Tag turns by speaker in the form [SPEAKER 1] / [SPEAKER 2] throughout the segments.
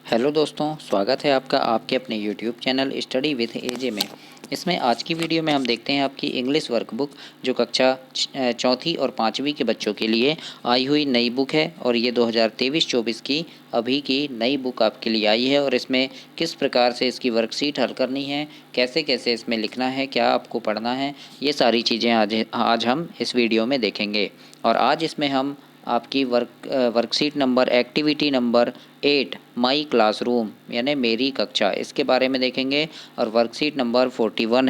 [SPEAKER 1] Hello दोस्तों, स्वागत है आपका आपके अपने यूट्यूब चैनल स्टडी विद एजे में। इसमें आज की वीडियो में हम देखते हैं आपकी इंग्लिश वर्कबुक जो कक्षा चौथी और पाँचवीं के बच्चों के लिए आई हुई नई बुक है। और ये 2023-24 की अभी की नई बुक आपके लिए आई है। और इसमें किस प्रकार से इसकी वर्कशीट हल करनी है, कैसे कैसे इसमें लिखना है, क्या आपको पढ़ना है, ये सारी चीज़ें आज हम इस वीडियो में देखेंगे। और आज इसमें हम आपकी वर्कशीट नंबर एक्टिविटी नंबर 8 माई क्लासरूम यानी मेरी कक्षा, इसके बारे में देखेंगे। और वर्कशीट नंबर 41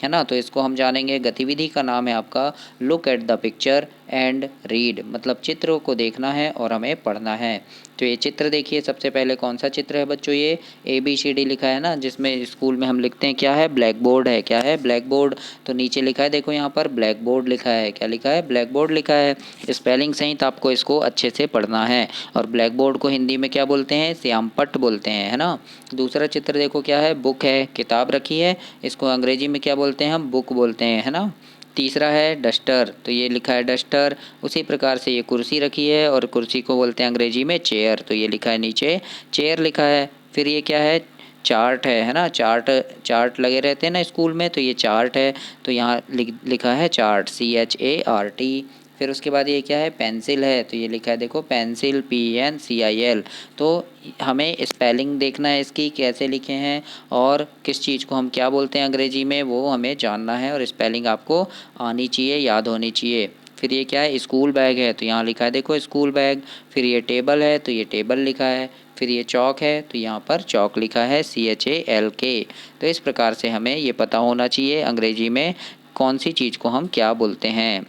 [SPEAKER 1] है ना। तो इसको हम जानेंगे। गतिविधि का नाम है आपका look at the picture and read, मतलब चित्रों को देखना है और हमें पढ़ना है। तो ये चित्र देखिए, सबसे पहले कौन सा चित्र है बच्चों, ये ABCD लिखा है ना, जिसमें स्कूल में हम लिखते हैं क्या है, ब्लैक बोर्ड है। क्या है, ब्लैक बोर्ड। तो नीचे लिखा है, देखो यहाँ पर ब्लैक बोर्ड लिखा है। क्या लिखा है, ब्लैक बोर्ड लिखा है। स्पेलिंग सहित आपको इसको अच्छे से पढ़ना है। और ब्लैक बोर्ड को हिंदी में क्या बोलते हैं, श्यामपट्ट बोलते हैं, है ना। दूसरा चित्र देखो क्या है, बुक है, किताब रखी है, इसको अंग्रेजी में क्या बोलते हैं, हम बुक बोलते हैं, है ना। तीसरा है डस्टर, तो ये लिखा है डस्टर। उसी प्रकार से ये कुर्सी रखी है और कुर्सी को बोलते हैं अंग्रेजी में चेयर, तो ये लिखा है नीचे चेयर लिखा है। फिर ये क्या है, चार्ट है ना। चार्ट चार्ट लगे रहते हैं ना स्कूल में, तो ये चार्ट है। तो यहाँ लिखा है चार्ट, CHART। फिर उसके बाद ये क्या है, पेंसिल है, तो ये लिखा है देखो पेंसिल, PNCIL। तो हमें स्पेलिंग देखना है इसकी कैसे लिखे हैं और किस चीज़ को हम क्या बोलते हैं अंग्रेजी में, वो हमें जानना है। और स्पेलिंग आपको आनी चाहिए, याद होनी चाहिए। फिर ये क्या है, स्कूल बैग है, तो यहाँ लिखा है देखो स्कूल बैग। फिर ये टेबल है, तो ये टेबल लिखा है। फिर ये चौक है, तो यहाँ पर चौक लिखा है, CHALK। तो इस प्रकार से हमें ये पता होना चाहिए अंग्रेजी में कौन सी चीज़ को हम क्या बोलते हैं।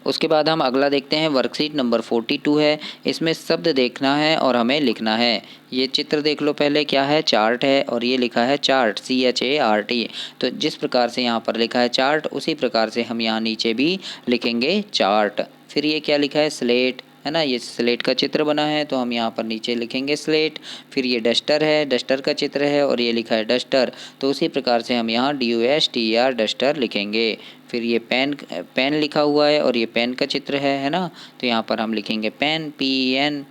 [SPEAKER 1] उसके बाद हम अगला देखते हैं, वर्कशीट नंबर 42 है। इसमें शब्द देखना है और हमें लिखना है। ये चित्र देख लो पहले, क्या है, चार्ट है, और ये लिखा है चार्ट, CHART। तो जिस प्रकार से यहाँ पर लिखा है चार्ट, उसी प्रकार से हम यहाँ नीचे भी लिखेंगे चार्ट। फिर ये क्या लिखा है, स्लेट, है ना। ये स्लेट का चित्र बना है, तो हम यहाँ पर नीचे लिखेंगे स्लेट। फिर ये डस्टर है, डस्टर का चित्र है और ये लिखा है डस्टर, तो उसी प्रकार से हम यहाँ DUSTER डस्टर लिखेंगे। फिर ये पेन, पेन लिखा हुआ है और ये पेन का चित्र है ना। तो यहाँ पर हम लिखेंगे पेन, PEN।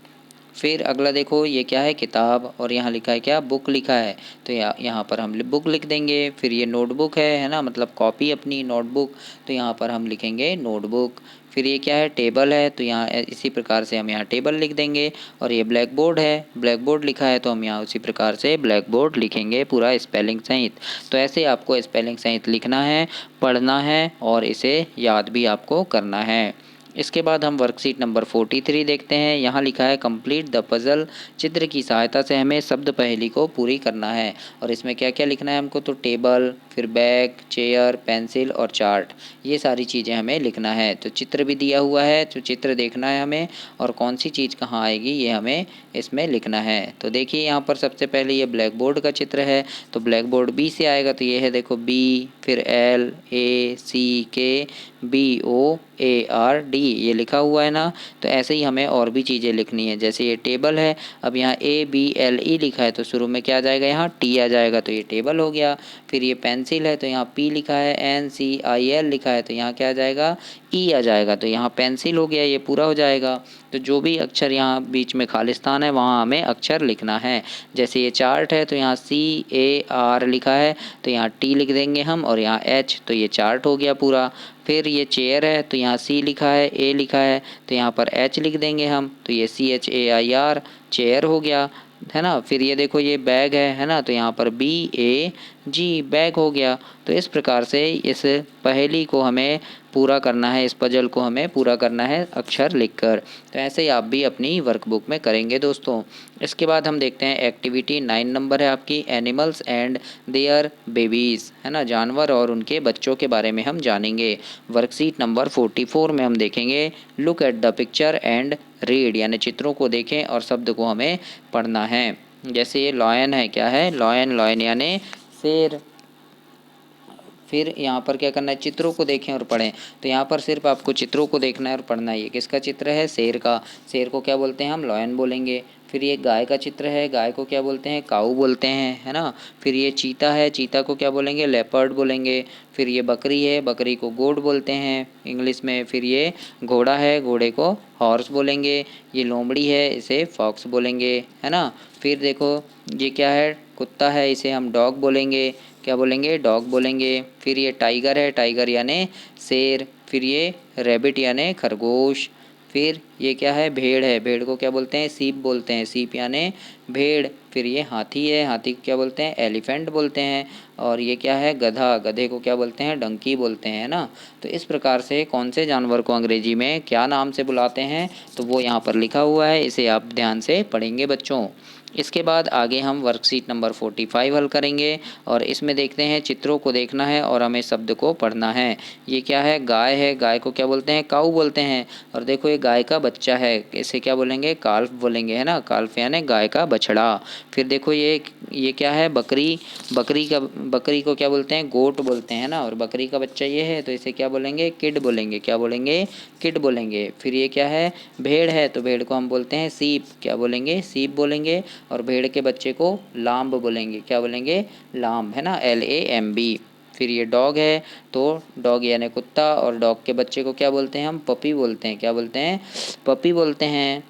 [SPEAKER 1] फिर अगला देखो, ये क्या है, किताब, और यहाँ लिखा है क्या, बुक लिखा है, तो यहाँ पर हम बुक लिख देंगे। फिर ये नोटबुक है ना, मतलब कॉपी अपनी नोटबुक, तो यहाँ पर हम लिखेंगे नोटबुक। फिर ये क्या है, टेबल है, तो यहाँ इसी प्रकार से हम यहाँ टेबल लिख देंगे। और ये ब्लैक बोर्ड है, ब्लैक बोर्ड लिखा है, तो हम यहाँ उसी प्रकार से ब्लैक बोर्ड लिखेंगे पूरा स्पेलिंग सहित। तो ऐसे आपको स्पेलिंग सहित लिखना है, पढ़ना है और इसे याद भी आपको करना है। इसके बाद हम वर्कशीट नंबर 43 देखते हैं। यहाँ लिखा है कंप्लीट द पज़ल। चित्र की सहायता से हमें शब्द पहेली को पूरी करना है। और इसमें क्या क्या लिखना है हमको, तो टेबल, फिर बैग, चेयर, पेंसिल और चार्ट, ये सारी चीज़ें हमें लिखना है। तो चित्र भी दिया हुआ है, तो चित्र देखना है हमें और कौन सी चीज़ कहाँ आएगी ये हमें इसमें लिखना है। तो देखिए यहाँ पर सबसे पहले ये ब्लैक बोर्ड का चित्र है, तो ब्लैक बोर्ड B से आएगा, तो ये है देखो B, फिर LACKBOARD ये लिखा हुआ है ना। तो ऐसे ही हमें और भी चीज़ें लिखनी है। जैसे ये टेबल है, अब यहाँ ABLE लिखा है, तो शुरू में क्या आ जाएगा, यहाँ T आ जाएगा, तो ये टेबल हो गया। फिर ये पेंसिल है, तो यहाँ P लिखा है, NCIL लिखा है, तो यहाँ क्या आ जाएगा, E आ जाएगा, तो यहाँ पेंसिल हो गया, ये पूरा हो जाएगा। तो जो भी अक्षर यहाँ बीच में खालिस्तान है वहाँ हमें अक्षर लिखना है। जैसे ये चार्ट है, तो यहाँ CAR लिखा है, तो यहाँ T लिख देंगे हम, और यहाँ H, तो ये चार्ट हो गया पूरा। फिर ये चेयर है, तो यहाँ C लिखा है, A लिखा है, तो यहाँ पर H लिख देंगे हम, तो ये CHAIR चेयर हो गया, है ना। फिर ये देखो ये बैग है ना, तो यहाँ पर BAG बैग हो गया। तो इस प्रकार से इस पहेली को हमें पूरा करना है, इस पजल को हमें पूरा करना है अक्षर लिखकर। तो ऐसे ही आप भी अपनी वर्कबुक में करेंगे दोस्तों। इसके बाद हम देखते हैं एक्टिविटी 9 नंबर है आपकी, एनिमल्स एंड देयर बेबीज़, है ना, जानवर और उनके बच्चों के बारे में हम जानेंगे। वर्कशीट नंबर 44 में हम देखेंगे look at the picture and read, यानी चित्रों को देखें और शब्द को हमें पढ़ना है। जैसे ये लॉयन है, क्या है, लॉयन, लॉयन यानी शेर। फिर यहाँ पर क्या करना है, चित्रों को देखें और पढ़ें। तो यहाँ पर सिर्फ आपको चित्रों को देखना है और पढ़ना है। ये किसका चित्र है, शेर का। शेर को क्या बोलते हैं हम, लॉयन बोलेंगे। फिर ये गाय का चित्र है, गाय को क्या बोलते हैं, काऊ बोलते हैं, है ना। फिर ये चीता है, चीता को क्या बोलेंगे, लेपर्ड बोलेंगे। फिर ये बकरी है, बकरी को गोट बोलते हैं इंग्लिश में। फिर ये घोड़ा है, घोड़े को हॉर्स बोलेंगे। ये लोमड़ी है, इसे फॉक्स बोलेंगे, है ना। फिर देखो ये क्या है, कुत्ता है, इसे हम डॉग बोलेंगे। क्या बोलेंगे, डॉग बोलेंगे। फिर ये टाइगर है, टाइगर यानी शेर। फिर ये रैबिट यानी खरगोश। फिर ये क्या है, भेड़ है, भेड़ को क्या बोलते हैं, सीप बोलते हैं, सीप यानी भेड़। फिर ये हाथी है, हाथी को क्या बोलते हैं, एलिफेंट बोलते हैं। और ये क्या है, गधा, गधे को क्या बोलते हैं, डंकी बोलते हैं ना। तो इस प्रकार से कौन से जानवर को अंग्रेजी में क्या नाम से बुलाते हैं तो वो यहाँ पर लिखा हुआ है, इसे आप ध्यान से पढ़ेंगे बच्चों। इसके बाद आगे हम वर्कशीट नंबर 45 हल करेंगे और इसमें देखते हैं, चित्रों को देखना है और हमें शब्द को पढ़ना है। ये क्या है, गाय है, गाय को क्या बोलते हैं, काऊ बोलते हैं। और देखो ये गाय का बच्चा है, इसे क्या बोलेंगे, काल्फ बोलेंगे, है ना, काल्फ यानी गाय का बछड़ा। फिर देखो ये क्या है, बकरी, बकरी को क्या बोलते हैं, गोट बोलते हैं ना। और बकरी का बच्चा ये है तो इसे क्या बोलेंगे, किड बोलेंगे। क्या बोलेंगे, किड बोलेंगे। फिर ये क्या है, भेड़ है, तो भेड़ को हम बोलते हैं सीप। क्या बोलेंगे, सीप बोलेंगे। और भेड़ के बच्चे को लाम्ब बोलेंगे। क्या बोलेंगे, लाम्ब, है ना, LAMB। फिर ये डॉग है, तो डॉग यानी कुत्ता, और डॉग के बच्चे को क्या बोलते हैं, हम पपी बोलते हैं। क्या बोलते हैं, पपी बोलते हैं।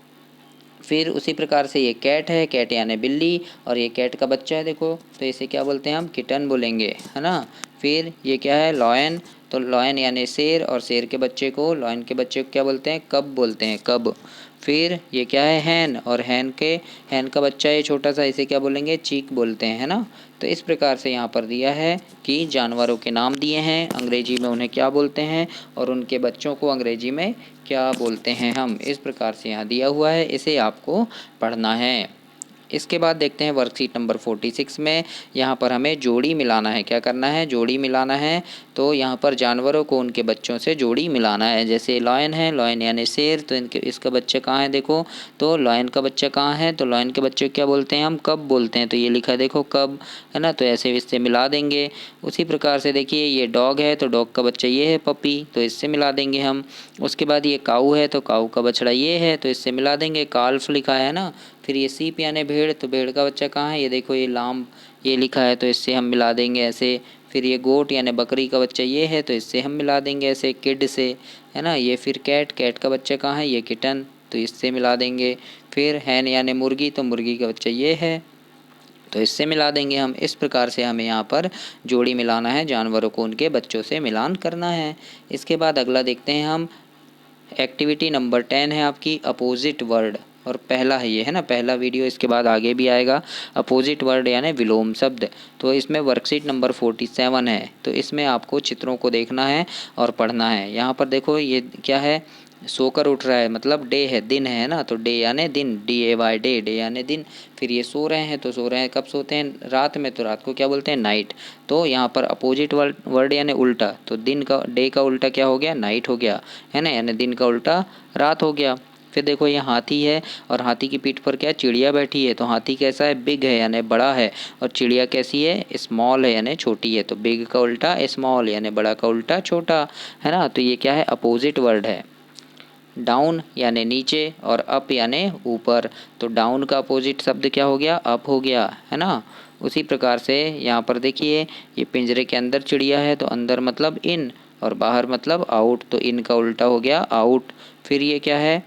[SPEAKER 1] फिर उसी प्रकार से ये कैट है, कैट यानी बिल्ली, और ये कैट का बच्चा है देखो, तो इसे क्या बोलते हैं, हम किटन बोलेंगे, है ना। फिर ये क्या है, लॉयन, तो लॉयन यानी शेर, और शेर के बच्चे को, लॉयन के बच्चे को क्या बोलते हैं, कब बोलते हैं, कब। फिर ये क्या है, हैन, और हैन का बच्चा है छोटा सा, इसे क्या बोलेंगे, चीक बोलते हैं, है ना। तो इस प्रकार से यहाँ पर दिया है कि जानवरों के नाम दिए हैं, अंग्रेजी में उन्हें क्या बोलते हैं और उनके बच्चों को अंग्रेजी में क्या बोलते हैं हम, इस प्रकार से यहाँ दिया हुआ है, इसे आपको पढ़ना है। इसके बाद देखते हैं वर्कशीट नंबर 46 में, यहाँ पर हमें जोड़ी मिलाना है। क्या करना है, जोड़ी मिलाना है। तो यहाँ पर जानवरों को उनके बच्चों से जोड़ी मिलाना है। जैसे लॉयन है, लॉयन यानी शेर, तो इनके इसका बच्चा कहाँ है देखो, तो लॉयन का बच्चा कहाँ है, तो लॉयन के बच्चे को क्या बोलते हैं, हम कब बोलते हैं। तो ये लिखा है देखो, कब, है ना, तो ऐसे इससे मिला देंगे। उसी प्रकार से देखिए ये डॉग है, तो डॉग का बच्चा ये है पपी, तो इससे मिला देंगे हम। उसके बाद ये काऊ है, तो काऊ का बछड़ा ये है, तो इससे मिला देंगे, काल्फ लिखा है ना। फिर ये सीप यानी भेड़, तो भेड़ का बच्चा कहाँ है, ये देखो ये लाम, ये लिखा है, तो इससे हम मिला देंगे ऐसे। फिर ये गोट यानी बकरी का बच्चा ये है, तो इससे हम मिला देंगे ऐसे किड से, है ना। ये फिर कैट, कैट का बच्चा कहाँ है, ये किटन, तो इससे मिला देंगे। फिर हैन यानी मुर्गी, तो मुर्गी का बच्चा ये है, तो इससे मिला देंगे हम। इस प्रकार से हमें यहाँ पर जोड़ी मिलाना है, जानवरों को उनके बच्चों से मिलान करना है। इसके बाद अगला देखते हैं हम, एक्टिविटी नंबर 10 है आपकी, अपोजिट वर्ड। और पहला है ये, है ना, पहला वीडियो, इसके बाद आगे भी आएगा, अपोजिट वर्ड यानी विलोम शब्द। तो इसमें वर्कशीट नंबर 47 है, तो इसमें आपको चित्रों को देखना है और पढ़ना है। यहाँ पर देखो ये क्या है, सोकर उठ रहा है, मतलब डे है, दिन है ना, तो डे यानी दिन, DAY, डे, डे यानी दिन। फिर ये सो रहे हैं, तो सो रहे हैं कब सोते हैं, रात में, तो रात को क्या बोलते हैं, नाइट। तो यहाँ पर अपोजिट वर्ड यानी उल्टा, तो दिन का, डे का उल्टा क्या हो गया, नाइट हो गया, है ना, यानी दिन का उल्टा रात हो गया। फिर देखो ये हाथी है, और हाथी की पीठ पर क्या, चिड़िया बैठी है, तो हाथी कैसा है, बिग है यानी बड़ा है, और चिड़िया कैसी है, स्मॉल है यानी छोटी है। तो बिग का उल्टा स्मॉल यानी बड़ा का उल्टा छोटा, है ना। तो ये क्या है, अपोजिट वर्ड है। डाउन यानी नीचे, और अप यानी ऊपर, तो डाउन का अपोजिट शब्द क्या हो गया, अप हो गया, है ना। उसी प्रकार से यहाँ पर देखिए, ये पिंजरे के अंदर चिड़िया है, तो अंदर मतलब इन, और बाहर मतलब आउट, तो इन का उल्टा हो गया आउट। फिर ये क्या है,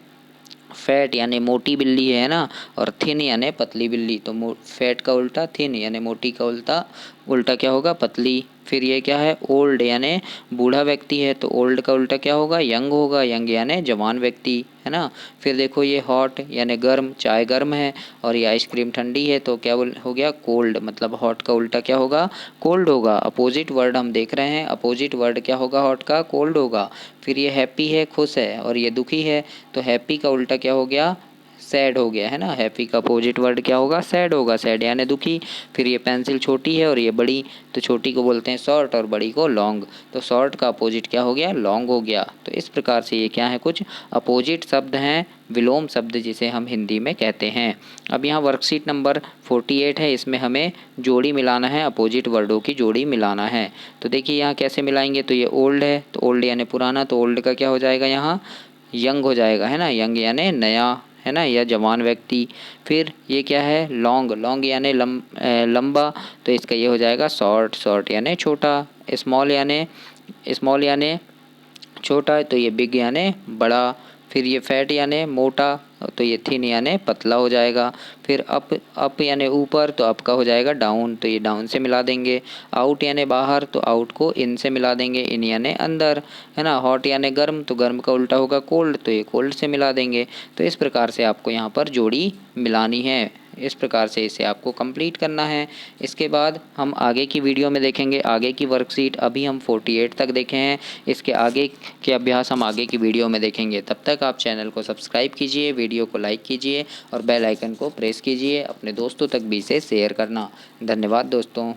[SPEAKER 1] फैट यानी मोटी बिल्ली है ना, और थिन यानी पतली बिल्ली, तो फैट का उल्टा थिन यानी मोटी का उल्टा, उल्टा क्या होगा, पतली। फिर ये क्या है, ओल्ड यानी बूढ़ा व्यक्ति है, तो ओल्ड का उल्टा क्या होगा, यंग होगा, यंग यानी जवान व्यक्ति, है ना। फिर देखो ये हॉट यानी गर्म, चाय गर्म है, और ये आइसक्रीम ठंडी है, तो क्या हो गया, कोल्ड, मतलब हॉट का उल्टा क्या होगा, कोल्ड होगा। अपोजिट वर्ड हम देख रहे हैं, अपोजिट वर्ड क्या होगा, हॉट का कोल्ड होगा। फिर ये हैप्पी है, खुश है, और ये दुखी है, तो हैप्पी का उल्टा क्या हो गया, सैड हो गया, है ना। हैप्पी का अपोजिट वर्ड क्या होगा, सैड होगा, सैड यानी दुखी। फिर ये पेंसिल छोटी है और ये बड़ी, तो छोटी को बोलते हैं शॉर्ट और बड़ी को लॉन्ग, तो शॉर्ट का अपोजिट क्या हो गया, लॉन्ग हो गया। तो इस प्रकार से ये क्या है, कुछ अपोजिट शब्द हैं, विलोम शब्द जिसे हम हिंदी में कहते हैं। अब यहाँ वर्कशीट नंबर 48 है, इसमें हमें जोड़ी मिलाना है, अपोजिट वर्डों की जोड़ी मिलाना है। तो देखिए यहाँ कैसे मिलाएंगे, तो ये ओल्ड है, तो ओल्ड यानी पुराना, तो ओल्ड का क्या हो जाएगा यहाँ, यंग हो जाएगा, है ना, यंग यानी नया, है ना, या जवान व्यक्ति। फिर ये क्या है, लॉन्ग, लॉन्ग यानी लंबा, तो इसका ये हो जाएगा शॉर्ट, शॉर्ट यानी छोटा। स्मॉल यानी छोटा है, तो ये बिग यानी बड़ा। फिर ये फैट यानी मोटा, तो ये थिन यानी पतला हो जाएगा। फिर अप यानी ऊपर, तो अप का हो जाएगा डाउन, तो ये डाउन से मिला देंगे। आउट यानी बाहर, तो आउट को इन से मिला देंगे, इन यानी अंदर, है ना। हॉट यानी गर्म, तो गर्म का उल्टा होगा कोल्ड, तो ये कोल्ड से मिला देंगे। तो इस प्रकार से आपको यहाँ पर जोड़ी मिलानी है। इस प्रकार से इसे आपको कंप्लीट करना है। इसके बाद हम आगे की वीडियो में देखेंगे आगे की वर्कशीट। अभी हम 48 तक देखे हैं, इसके आगे के अभ्यास हम आगे की वीडियो में देखेंगे। तब तक आप चैनल को सब्सक्राइब कीजिए, वीडियो को लाइक कीजिए और बेल आइकन को प्रेस कीजिए। अपने दोस्तों तक भी इसे शेयर करना। धन्यवाद दोस्तों।